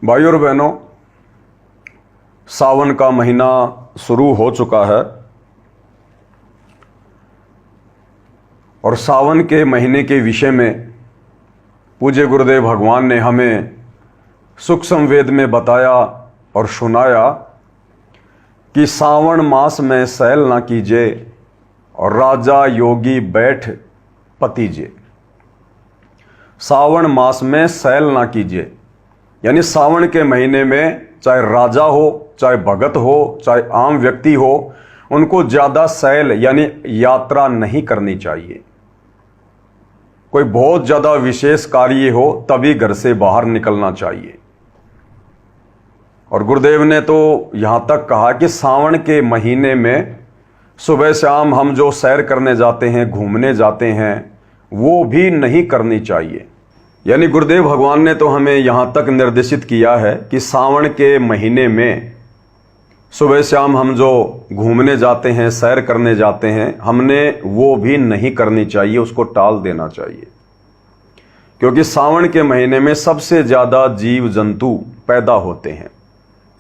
भाई और बहनों, सावन का महीना शुरू हो चुका है और सावन के महीने के विषय में पूज्य गुरुदेव भगवान ने हमें सूक्ष्म वेद में बताया और सुनाया कि सावन मास में सैल ना कीजिए और राजा योगी बैठ पतीजे। सावन मास में सैल ना कीजिए यानी सावन के महीने में चाहे राजा हो, चाहे भगत हो, चाहे आम व्यक्ति हो, उनको ज़्यादा सैल यानी यात्रा नहीं करनी चाहिए। कोई बहुत ज़्यादा विशेष कार्य हो तभी घर से बाहर निकलना चाहिए। और गुरुदेव ने तो यहाँ तक कहा कि सावन के महीने में सुबह शाम हम जो सैर करने जाते हैं, घूमने जाते हैं, वो भी नहीं करनी चाहिए। यानी गुरुदेव भगवान ने तो हमें यहाँ तक निर्देशित किया है कि सावन के महीने में सुबह शाम हम जो घूमने जाते हैं, सैर करने जाते हैं, हमने वो भी नहीं करनी चाहिए, उसको टाल देना चाहिए। क्योंकि सावन के महीने में सबसे ज़्यादा जीव जंतु पैदा होते हैं,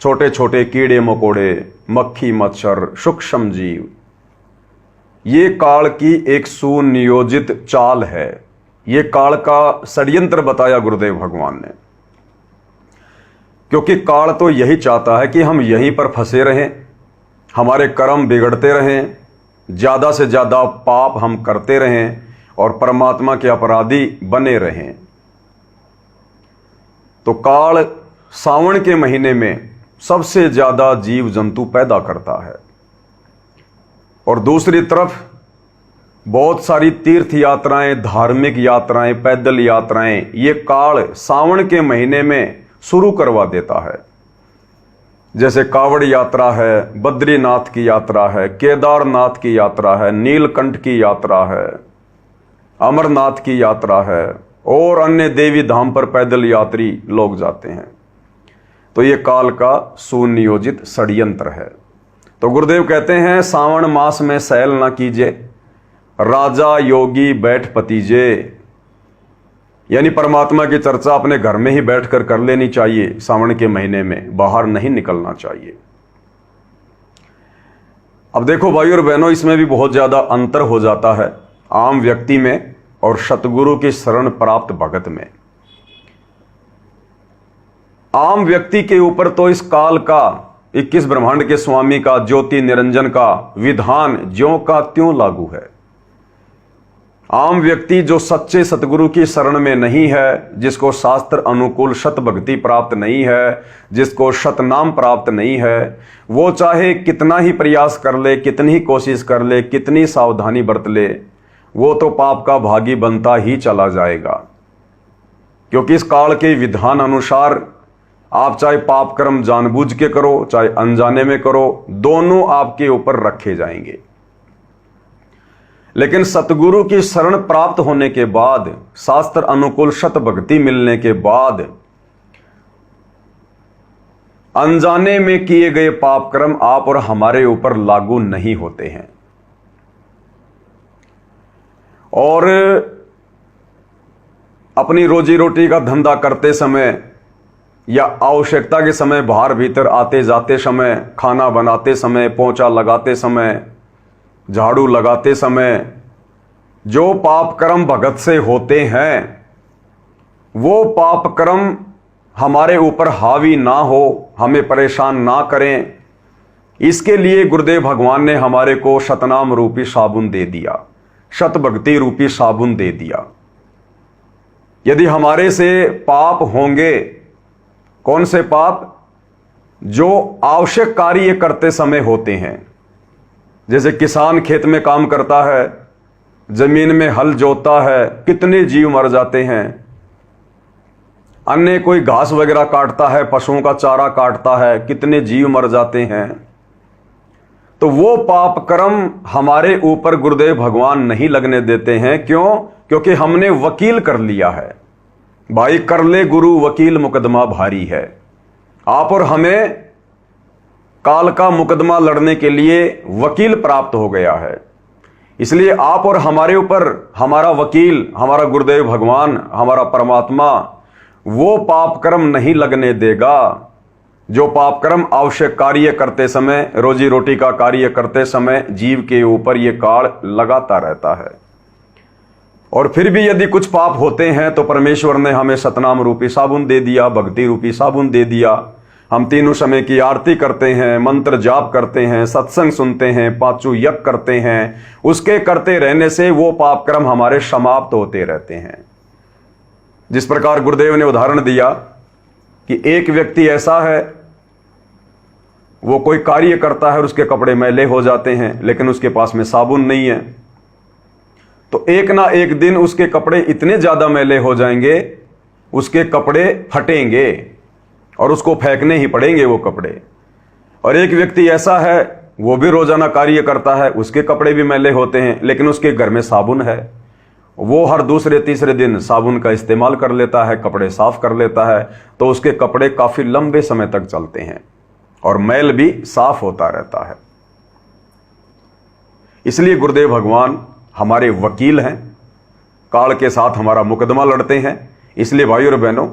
छोटे छोटे कीड़े मकोड़े, मक्खी मच्छर, सूक्ष्म जीव। ये काल की एक सुनियोजित चाल है, ये काल का षड्यंत्र बताया गुरुदेव भगवान ने। क्योंकि काल तो यही चाहता है कि हम यहीं पर फंसे रहें, हमारे कर्म बिगड़ते रहें, ज़्यादा से ज़्यादा पाप हम करते रहें और परमात्मा के अपराधी बने रहें। तो काल सावन के महीने में सबसे ज़्यादा जीव जंतु पैदा करता है। और दूसरी तरफ बहुत सारी तीर्थ यात्राएं, धार्मिक यात्राएं, पैदल यात्राएं, ये काल सावन के महीने में शुरू करवा देता है। जैसे कावड़ यात्रा है, बद्रीनाथ की यात्रा है, केदारनाथ की यात्रा है, नीलकंठ की यात्रा है, अमरनाथ की यात्रा है और अन्य देवी धाम पर पैदल यात्री लोग जाते हैं। तो ये काल का सुनियोजित षड्यंत्र है। तो गुरुदेव कहते हैं सावन मास में सैल ना कीजिए, राजा योगी बैठ पतीजे। यानी परमात्मा की चर्चा अपने घर में ही बैठकर कर लेनी चाहिए। सावन के महीने में बाहर नहीं निकलना चाहिए। अब देखो भाई और बहनों, इसमें भी बहुत ज्यादा अंतर हो जाता है आम व्यक्ति में और सतगुरु की शरण प्राप्त भगत में। आम व्यक्ति के ऊपर तो इस काल का, 21 ब्रह्मांड के स्वामी का, ज्योति निरंजन का विधान ज्यों का त्यों लागू है। आम व्यक्ति जो सच्चे सतगुरु की शरण में नहीं है, जिसको शास्त्र अनुकूल शत भक्ति प्राप्त नहीं है, जिसको शतनाम प्राप्त नहीं है, वो चाहे कितना ही प्रयास कर ले, कितनी ही कोशिश कर ले, कितनी सावधानी बरत ले, वो तो पाप का भागी बनता ही चला जाएगा। क्योंकि इस काल के विधान अनुसार आप चाहे पाप कर्म जानबूझ के करो, चाहे अनजाने में करो, दोनों आपके ऊपर रखे जाएंगे। लेकिन सतगुरु की शरण प्राप्त होने के बाद, शास्त्र अनुकूल शत भक्ति मिलने के बाद, अनजाने में किए गए पाप कर्म आप और हमारे ऊपर लागू नहीं होते हैं। और अपनी रोजी रोटी का धंधा करते समय या आवश्यकता के समय बाहर भीतर आते जाते समय, खाना बनाते समय, पोंछा लगाते समय, झाड़ू लगाते समय जो पाप कर्म भगत से होते हैं, वो पाप कर्म हमारे ऊपर हावी ना हो, हमें परेशान ना करें, इसके लिए गुरुदेव भगवान ने हमारे को शतनाम रूपी साबुन दे दिया, शत भक्ति रूपी साबुन दे दिया। यदि हमारे से पाप होंगे, कौन से पाप? जो आवश्यक कार्य करते समय होते हैं। जैसे किसान खेत में काम करता है, जमीन में हल जोतता है, कितने जीव मर जाते हैं। अन्य कोई घास वगैरह काटता है, पशुओं का चारा काटता है, कितने जीव मर जाते हैं। तो वो पाप कर्म हमारे ऊपर गुरुदेव भगवान नहीं लगने देते हैं। क्यों? क्योंकि हमने वकील कर लिया है। भाई कर ले गुरु वकील, मुकदमा भारी है। आप और हमें काल का मुकदमा लड़ने के लिए वकील प्राप्त हो गया है। इसलिए आप और हमारे ऊपर हमारा वकील, हमारा गुरुदेव भगवान, हमारा परमात्मा, वो पाप कर्म नहीं लगने देगा जो पाप कर्म आवश्यक कार्य करते समय, रोजी रोटी का कार्य करते समय जीव के ऊपर ये काल लगाता रहता है। और फिर भी यदि कुछ पाप होते हैं तो परमेश्वर ने हमें सतनाम रूपी साबुन दे दिया, भक्ति रूपी साबुन दे दिया। हम तीनों समय की आरती करते हैं, मंत्र जाप करते हैं, सत्संग सुनते हैं, पांचों यज्ञ करते हैं। उसके करते रहने से वो पाप कर्म हमारे समाप्त होते रहते हैं। जिस प्रकार गुरुदेव ने उदाहरण दिया कि एक व्यक्ति ऐसा है, वो कोई कार्य करता है और उसके कपड़े मैले हो जाते हैं, लेकिन उसके पास में साबुन नहीं है, तो एक ना एक दिन उसके कपड़े इतने ज्यादा मैले हो जाएंगे, उसके कपड़े फटेंगे और उसको फेंकने ही पड़ेंगे वो कपड़े। और एक व्यक्ति ऐसा है, वो भी रोजाना कार्य करता है, उसके कपड़े भी मैले होते हैं, लेकिन उसके घर में साबुन है, वो हर दूसरे तीसरे दिन साबुन का इस्तेमाल कर लेता है, कपड़े साफ कर लेता है, तो उसके कपड़े काफी लंबे समय तक चलते हैं और मैल भी साफ होता रहता है। इसलिए गुरुदेव भगवान हमारे वकील हैं, काल के साथ हमारा मुकदमा लड़ते हैं। इसलिए भाइयों और बहनों,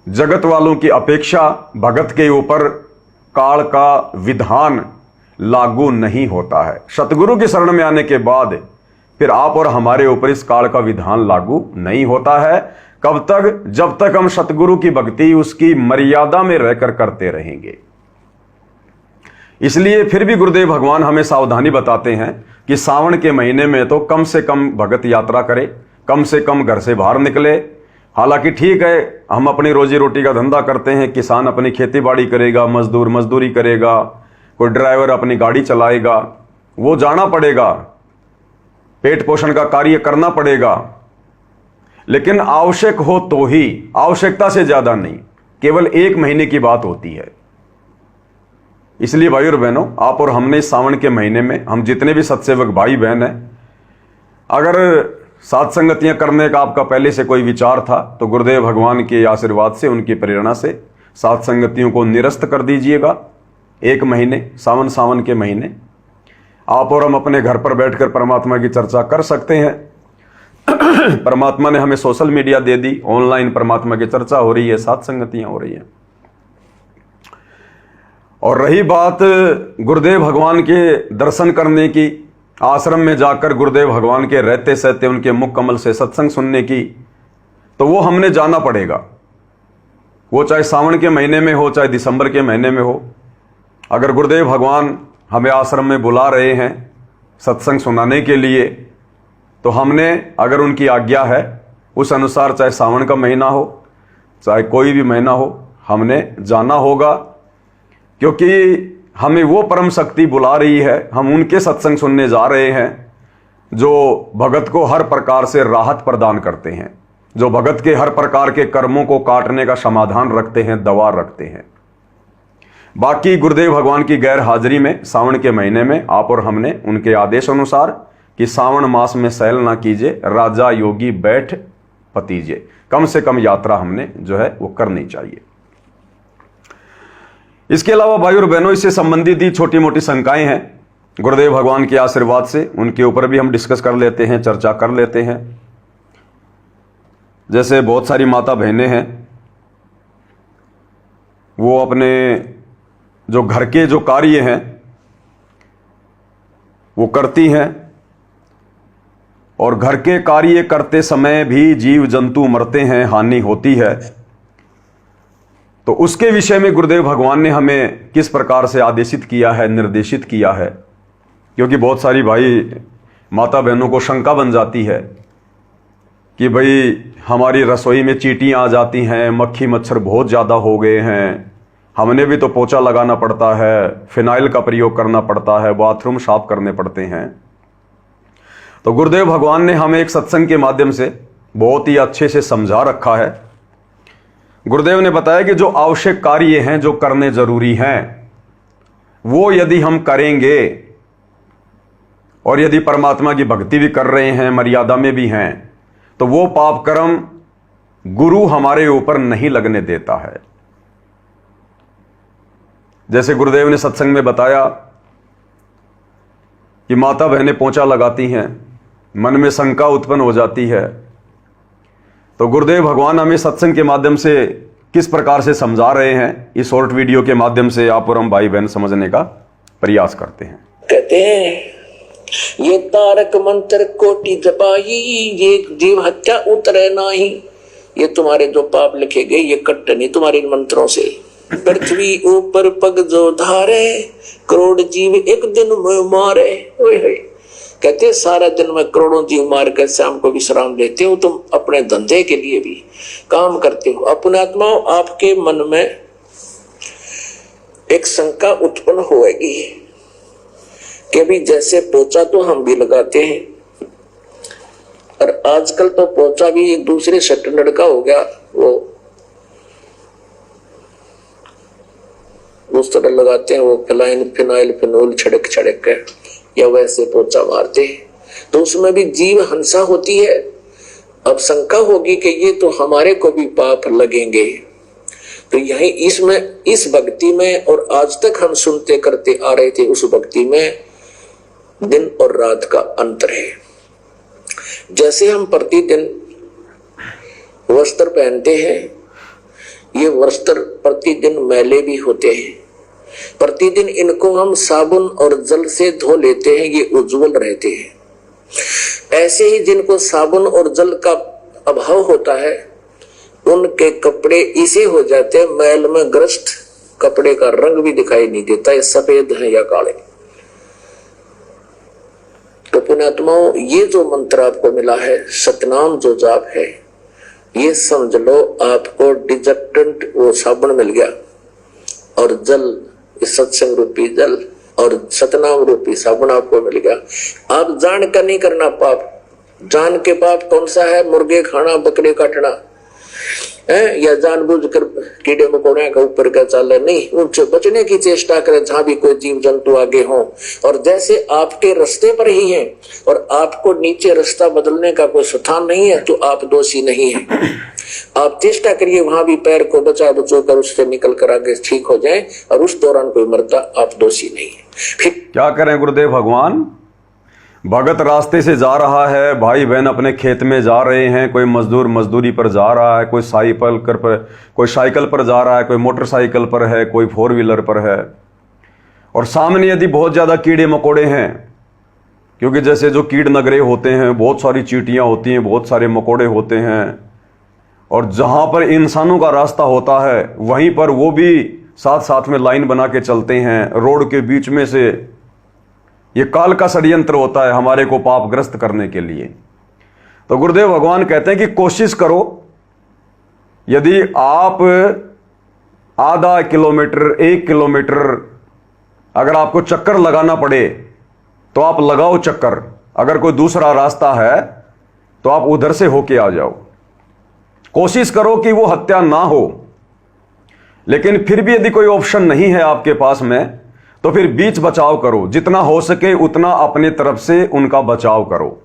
जगत वालों की अपेक्षा भगत के ऊपर काल का विधान लागू नहीं होता है। सतगुरु की शरण में आने के बाद फिर आप और हमारे ऊपर इस काल का विधान लागू नहीं होता है। कब तक? जब तक हम सतगुरु की भक्ति उसकी मर्यादा में रहकर करते रहेंगे। इसलिए फिर भी गुरुदेव भगवान हमें सावधानी बताते हैं कि सावन के महीने में तो कम से कम भगत यात्रा करे, कम से कम घर से बाहर निकले। हालांकि ठीक है, हम अपनी रोजी रोटी का धंधा करते हैं, किसान अपनी खेती बाड़ी करेगा, मजदूर मजदूरी करेगा, कोई ड्राइवर अपनी गाड़ी चलाएगा, वो जाना पड़ेगा, पेट पोषण का कार्य करना पड़ेगा, लेकिन आवश्यक हो तो ही, आवश्यकता से ज्यादा नहीं। केवल एक महीने की बात होती है। इसलिए भाइयों और बहनों, आप और हमने सावन के महीने में, हम जितने भी सत्सेवक भाई बहन हैं, अगर साथ संगतियां करने का आपका पहले से कोई विचार था तो गुरुदेव भगवान के आशीर्वाद से, उनकी प्रेरणा से साथ संगतियों को निरस्त कर दीजिएगा। एक महीने, सावन के महीने आप और हम अपने घर पर बैठकर परमात्मा की चर्चा कर सकते हैं। परमात्मा ने हमें सोशल मीडिया दे दी, ऑनलाइन परमात्मा की चर्चा हो रही है, साथ संगतियां हो रही हैं। और रही बात गुरुदेव भगवान के दर्शन करने की, आश्रम में जाकर गुरुदेव भगवान के रहते सहते उनके मुख कमल से सत्संग सुनने की, तो वो हमने जाना पड़ेगा। वो चाहे सावन के महीने में हो, चाहे दिसंबर के महीने में हो। अगर गुरुदेव भगवान हमें आश्रम में बुला रहे हैं सत्संग सुनाने के लिए, तो हमने, अगर उनकी आज्ञा है, उस अनुसार चाहे सावन का महीना हो, चाहे कोई भी महीना हो, हमने जाना होगा। क्योंकि हमें वो परम शक्ति बुला रही है, हम उनके सत्संग सुनने जा रहे हैं जो भगत को हर प्रकार से राहत प्रदान करते हैं, जो भगत के हर प्रकार के कर्मों को काटने का समाधान रखते हैं, दवा रखते हैं। बाकी गुरुदेव भगवान की गैर हाजिरी में सावन के महीने में आप और हमने उनके आदेश अनुसार कि सावन मास में सैल ना कीजिए, राजा योगी बैठ पतीजिए, कम से कम यात्रा हमने जो है वो करनी चाहिए। इसके अलावा भाइयों और बहनों, इससे संबंधित ही छोटी मोटी शंकाएं हैं, गुरुदेव भगवान के आशीर्वाद से उनके ऊपर भी हम डिस्कस कर लेते हैं, चर्चा कर लेते हैं। जैसे बहुत सारी माता बहनें हैं, वो अपने जो घर के जो कार्य हैं वो करती हैं, और घर के कार्य करते समय भी जीव जंतु मरते हैं, हानि होती है। तो उसके विषय में गुरुदेव भगवान ने हमें किस प्रकार से आदेशित किया है, निर्देशित किया है। क्योंकि बहुत सारी भाई माता बहनों को शंका बन जाती है कि भाई हमारी रसोई में चींटियां आ जाती हैं, मक्खी मच्छर बहुत ज़्यादा हो गए हैं, हमने भी तो पोछा लगाना पड़ता है, फिनाइल का प्रयोग करना पड़ता है, बाथरूम साफ करने पड़ते हैं। तो गुरुदेव भगवान ने हमें एक सत्संग के माध्यम से बहुत ही अच्छे से समझा रखा है। गुरुदेव ने बताया कि जो आवश्यक कार्य हैं, जो करने जरूरी हैं, वो यदि हम करेंगे और यदि परमात्मा की भक्ति भी कर रहे हैं, मर्यादा में भी हैं, तो वो पाप कर्म गुरु हमारे ऊपर नहीं लगने देता है। जैसे गुरुदेव ने सत्संग में बताया कि माता बहनें पोंछा लगाती हैं, मन में शंका उत्पन्न हो जाती है, तो गुरुदेव भगवान हमें सत्संग के माध्यम से किस प्रकार से समझा रहे हैं, इस शॉर्ट वीडियो के माध्यम से आप और हम भाई बहन समझने का प्रयास करते हैं। कहते हैं ये तारक मंत्र कोटि जपाई, ये जीव हत्या उतरे नाही। ये तुम्हारे जो पाप लिखे गए ये कट नहीं तुम्हारे इन मंत्रों से। पृथ्वी ऊपर पग जो धारे, करोड़ जीव एक दिन में मारे। कहते सारा दिन में करोड़ों जीव मार कर शाम को विश्राम लेते हो, तुम अपने धंधे के लिए भी काम करते हो। अपने आत्माओं, आपके मन में एक शंका उत्पन्न होगी कि भी जैसे पोचा तो हम भी लगाते हैं, और आजकल तो पोचा भी एक दूसरे स्टैंडर्ड का हो गया, वो उस तरह लगाते हैं, वो क्लाइन फिनाइल फिनोल छिड़क छिड़क के या वैसे पोचा मारते हैं, तो उसमें भी जीव हिंसा होती है। अब शंका होगी कि ये तो हमारे को भी पाप लगेंगे। तो यही इसमें, इस भक्ति में, और आज तक हम सुनते करते आ रहे थे, उस भक्ति में दिन और रात का अंतर है। जैसे हम प्रतिदिन वस्त्र पहनते हैं, ये वस्त्र प्रतिदिन मैले भी होते हैं, प्रतिदिन इनको हम साबुन और जल से धो लेते हैं, ये उज्जवल रहते हैं। ऐसे ही जिनको साबुन और जल का अभाव होता है, उनके कपड़े इसे हो जाते हैं मैल में ग्रस्त, कपड़े का रंग भी दिखाई नहीं देता, ये सफेद है या काले। तो पुण्यात्माओं, ये जो मंत्र आपको मिला है, सतनाम जो जाप है, ये समझ लो आपको डिटर्जेंट वो साबुन मिल गया, और जल, सत्संग रूपी जल और सतनाम रूपी साबुन आपको मिल गया। आप जान कर नहीं करना पाप। जान के पाप कौन सा है? मुर्गे खाना, बकरे काटना है, या जानबूझकर कीड़े मकोड़े का ऊपर का चाल नहीं, उनसे बचने की चेष्टा करें जहां भी कोई जीव जंतु आगे हो। और जैसे आपके रास्ते पर ही है और आपको नीचे रास्ता बदलने का कोई स्थान नहीं है, तो आप दोषी नहीं है। आप चेष्टा करिए वहां भी पैर को बचा बचो कर उससे निकल कर आगे ठीक हो जाए, और उस दौरान कोई मरता, आप दोषी नहीं है। फिर क्या करें गुरुदेव भगवान? भगत रास्ते से जा रहा है, भाई बहन अपने खेत में जा रहे हैं, कोई मजदूर मजदूरी पर जा रहा है, कोई साइकिल पर जा रहा है, कोई मोटरसाइकिल पर है, कोई 4 व्हीलर पर है, और सामने यदि बहुत ज़्यादा कीड़े मकोड़े हैं, क्योंकि जैसे जो कीड़ नगरे होते हैं, बहुत सारी चींटियाँ होती हैं, बहुत सारे मकोड़े होते हैं, और जहाँ पर इंसानों का रास्ता होता है वहीं पर वो भी साथ साथ में लाइन बना के चलते हैं। रोड के बीच में से ये काल का षड्यंत्र होता है हमारे को पापग्रस्त करने के लिए। तो गुरुदेव भगवान कहते हैं कि कोशिश करो, यदि आप आधा किलोमीटर 1 किलोमीटर अगर आपको चक्कर लगाना पड़े तो आप लगाओ चक्कर। अगर कोई दूसरा रास्ता है तो आप उधर से होके आ जाओ। कोशिश करो कि वो हत्या ना हो। लेकिन फिर भी यदि कोई ऑप्शन नहीं है आपके पास में, तो फिर बीच बचाव करो, जितना हो सके उतना अपने तरफ से उनका बचाव करो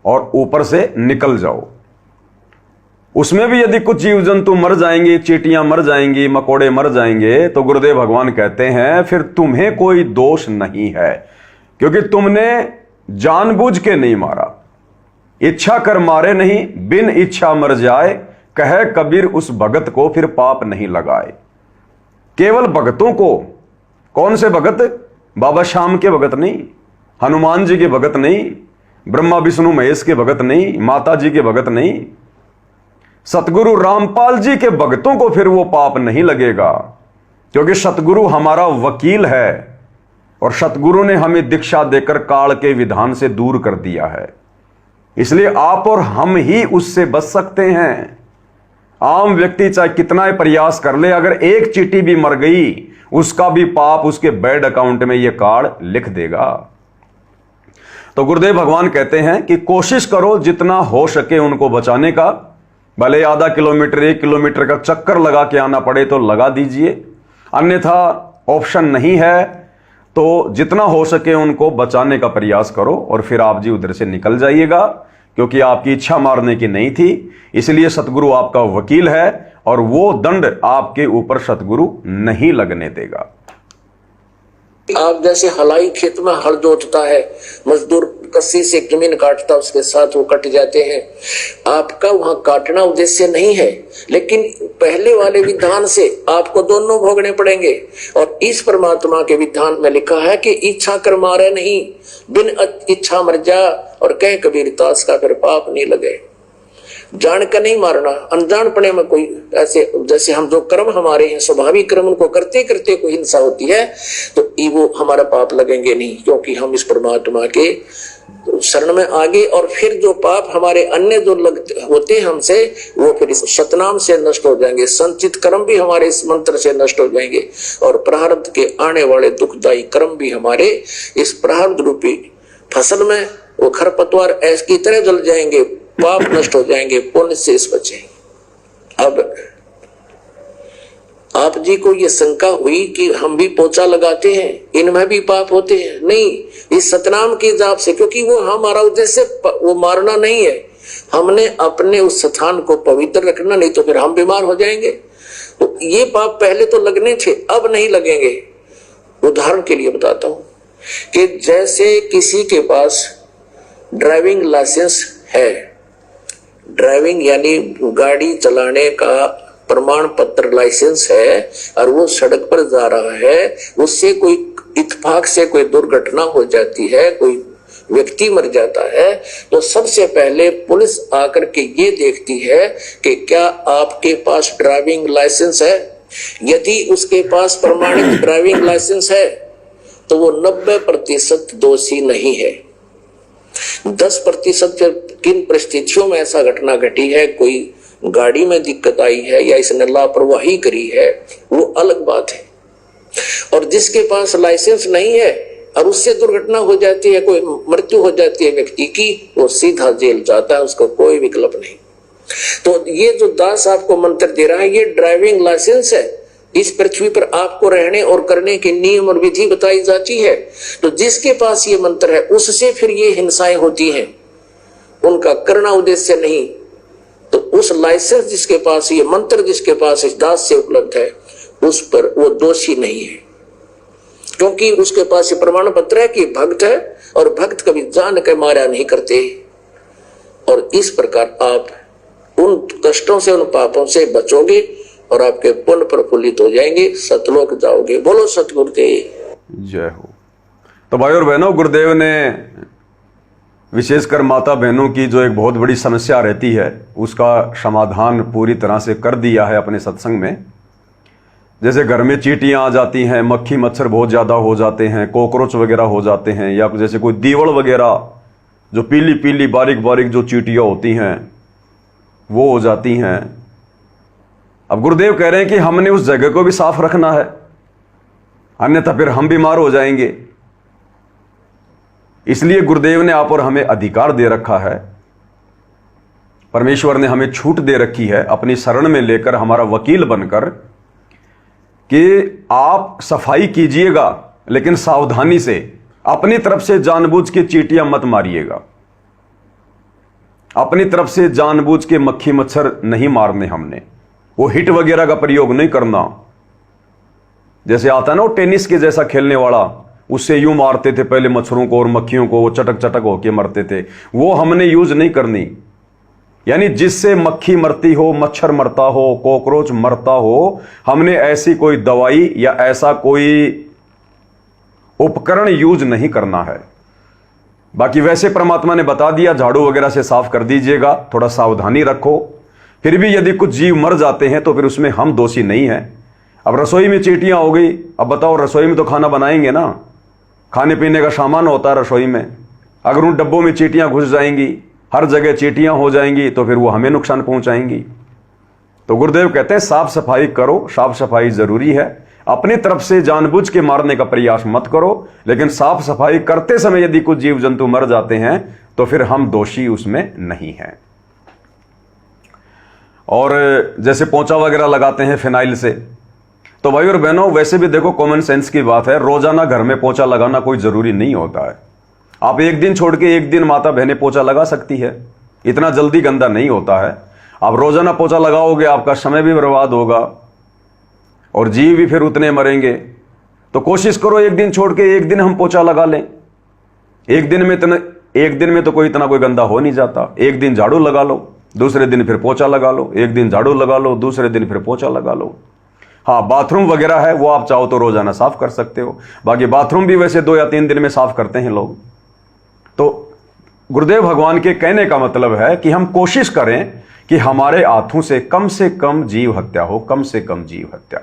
और ऊपर से निकल जाओ। उसमें भी यदि कुछ जीव जंतु मर जाएंगे, चींटियां मर जाएंगी, मकोड़े मर जाएंगे, तो गुरुदेव भगवान कहते हैं फिर तुम्हें कोई दोष नहीं है, क्योंकि तुमने जानबूझ के नहीं मारा। इच्छा कर मारे नहीं, बिन इच्छा मर जाए, कहे कबीर उस भगत को फिर पाप नहीं लगाए। केवल भगतों को, कौन से भगत? बाबा श्याम के भगत नहीं, हनुमान जी के भगत नहीं, ब्रह्मा विष्णु महेश के भगत नहीं, माता जी के भगत नहीं, सतगुरु रामपाल जी के भगतों को फिर वो पाप नहीं लगेगा, क्योंकि सतगुरु हमारा वकील है और सतगुरु ने हमें दीक्षा देकर काल के विधान से दूर कर दिया है। इसलिए आप और हम ही उससे बच सकते हैं। आम व्यक्ति चाहे कितना ही प्रयास कर ले, अगर एक चींटी भी मर गई, उसका भी पाप उसके बैड अकाउंट में यह कार्ड लिख देगा। तो गुरुदेव भगवान कहते हैं कि कोशिश करो जितना हो सके उनको बचाने का। भले आधा किलोमीटर 1 किलोमीटर का चक्कर लगा के आना पड़े तो लगा दीजिए, अन्यथा ऑप्शन नहीं है तो जितना हो सके उनको बचाने का प्रयास करो और फिर आप जी उधर से निकल जाइएगा, क्योंकि आपकी इच्छा मारने की नहीं थी। इसलिए सतगुरु आपका वकील है और वो दंड आपके ऊपर सतगुरु नहीं लगने देगा। आप जैसे हलाई खेत में हल जोतता है, मजदूर कस्सी से जमीन काटता उसके साथ वो कट जाते हैं। आपका वहां काटना उद्देश्य नहीं है, लेकिन पहले वाले विधान से आपको दोनों भोगने पड़ेंगे। और इस परमात्मा के विधान में लिखा है कि इच्छा कर मारे नहीं, बिन इच्छा मर जा, और कह कबीर दास का फिर पाप नहीं लगे। जान कर नहीं मारना, अनजानपने में कोई ऐसे जैसे हम जो कर्म हमारे हैं स्वाभाविक कर्म, उनको करते करते कोई हिंसा होती है तो वो हमारा पाप लगेंगे नहीं, क्योंकि हम इस परमात्मा के शरण में आगे। और फिर जो पाप हमारे अन्य जो होते हैं हमसे, वो फिर इस सतनाम से नष्ट हो जाएंगे। संचित कर्म भी हमारे इस मंत्र से नष्ट हो जाएंगे, और प्रारब्ध के आने वाले दुखदायी कर्म भी हमारे इस प्रारब्ध रूपी फसल में वो खरपतवार ऐसी की तरह जल जाएंगे, पाप नष्ट हो जाएंगे, पुण्य से इस बचेंगे। अब आप जी को ये शंका हुई कि हम भी पोछा लगाते हैं, इनमें भी पाप होते हैं? नहीं, इस सतनाम के जाप से, क्योंकि वो हमारा उद्देश्य वो मारना नहीं है, हमने अपने उस स्थान को पवित्र रखना, नहीं तो फिर हम बीमार हो जाएंगे। तो ये पाप पहले तो लगने थे, अब नहीं लगेंगे। उदाहरण के लिए बताता हूं कि जैसे किसी के पास ड्राइविंग लाइसेंस है, ड्राइविंग यानी गाड़ी चलाने का प्रमाण पत्र लाइसेंस है, और वो सड़क पर जा रहा है, उससे कोई इत्तेफाक से कोई दुर्घटना हो जाती है, कोई व्यक्ति मर जाता है, तो सबसे पहले पुलिस आकर के ये देखती है कि क्या आपके पास ड्राइविंग लाइसेंस है। यदि उसके पास प्रमाणित ड्राइविंग लाइसेंस है तो वो 90% दोषी नहीं है। 10% किन परिस्थितियों में ऐसा घटना घटी है, कोई गाड़ी में दिक्कत आई है या इसने लापरवाही करी है, वो अलग बात है। और जिसके पास लाइसेंस नहीं है और उससे दुर्घटना हो जाती है, कोई मृत्यु हो जाती है व्यक्ति की, वो सीधा जेल जाता है, उसका कोई विकल्प नहीं। तो ये जो दास आपको मंत्र दे रहा है, ये ड्राइविंग लाइसेंस है। इस पृथ्वी पर आपको रहने और करने के नियम और विधि बताई जाती है। तो जिसके पास ये मंत्र है उससे फिर ये हिंसाएं होती हैं, उनका करना उद्देश्य नहीं। तो उस लाइसेंस जिसके पास, ये मंत्र जिसके पास इस दास से उपलब्ध है, उस पर वो दोषी नहीं है, क्योंकि उसके पास ये प्रमाण पत्र है कि भक्त है, और भक्त कभी जान के मारा नहीं करते। और इस प्रकार आप उन कष्टों से, उन पापों से बचोगे और आपके पुण्य प्रफुल्लित हो जाएंगे, सतलोक जाओगे। बोलो सतगुरुदेव जय हो। तो भाई और बहनों, गुरुदेव ने विशेषकर माता बहनों की जो एक बहुत बड़ी समस्या रहती है, उसका समाधान पूरी तरह से कर दिया है अपने सत्संग में। जैसे घर में चींटियां आ जाती हैं, मक्खी मच्छर बहुत ज़्यादा हो जाते हैं, कॉकरोच वगैरह हो जाते हैं, या जैसे कोई दीवड़ वगैरह जो पीली पीली बारीक बारीक जो चींटियां होती हैं वो हो जाती हैं। अब गुरुदेव कह रहे हैं कि हमने उस जगह को भी साफ रखना है, अन्यथा फिर हम बीमार हो जाएंगे। इसलिए गुरुदेव ने आप और हमें अधिकार दे रखा है, परमेश्वर ने हमें छूट दे रखी है अपनी शरण में लेकर, हमारा वकील बनकर, कि आप सफाई कीजिएगा लेकिन सावधानी से, अपनी तरफ से जानबूझ के चींटियां मत मारिएगा, अपनी तरफ से जानबूझ के मक्खी मच्छर नहीं मारने हमने, वो हिट वगैरह का प्रयोग नहीं करना। जैसे आता है ना वो टेनिस के जैसा खेलने वाला, उससे यूं मारते थे पहले मच्छरों को और मक्खियों को, वो चटक चटक होके मरते थे, वो हमने यूज नहीं करनी। यानी जिससे मक्खी मरती हो, मच्छर मरता हो, कॉकरोच मरता हो, हमने ऐसी कोई दवाई या ऐसा कोई उपकरण यूज नहीं करना है। बाकी वैसे परमात्मा ने बता दिया, झाड़ू वगैरह से साफ कर दीजिएगा, थोड़ा सावधानी रखो। फिर भी यदि कुछ जीव मर जाते हैं तो फिर उसमें हम दोषी नहीं हैं। अब रसोई में चींटियां हो गई, अब बताओ रसोई में तो खाना बनाएंगे ना, खाने पीने का सामान होता है रसोई में, अगर उन डब्बों में चींटियां घुस जाएंगी, हर जगह चींटियां हो जाएंगी, तो फिर वो हमें नुकसान पहुंचाएंगी। तो गुरुदेव कहते हैं साफ सफाई करो, साफ सफाई जरूरी है, अपनी तरफ से जानबूझ के मारने का प्रयास मत करो, लेकिन साफ सफाई करते समय यदि कुछ जीव जंतु मर जाते हैं तो फिर हम दोषी उसमें नहीं हैं। और जैसे पोंछा वगैरह लगाते हैं फिनाइल से, तो भाई और बहनों वैसे भी देखो कॉमन सेंस की बात है, रोजाना घर में पोंछा लगाना कोई जरूरी नहीं होता है। आप एक दिन छोड़ के एक दिन माता बहनें पोंछा लगा सकती है, इतना जल्दी गंदा नहीं होता है। आप रोजाना पोंछा लगाओगे, आपका समय भी बर्बाद होगा और जीव भी फिर उतने मरेंगे। तो कोशिश करो एक दिन छोड़ के एक दिन हम पोंछा लगा लें, एक दिन में एक दिन में तो कोई इतना कोई गंदा हो नहीं जाता। एक दिन झाड़ू लगा लो, दूसरे दिन फिर पोछा लगा लो, एक दिन झाड़ू लगा लो, दूसरे दिन फिर पोछा लगा लो। हाँ, बाथरूम वगैरह है वो आप चाहो तो रोजाना साफ कर सकते हो। बाकी बाथरूम भी वैसे 2 या 3 दिन में साफ करते हैं लोग। तो गुरुदेव भगवान के कहने का मतलब है कि हम कोशिश करें कि हमारे हाथों से कम जीव हत्या हो, कम से कम जीव हत्या।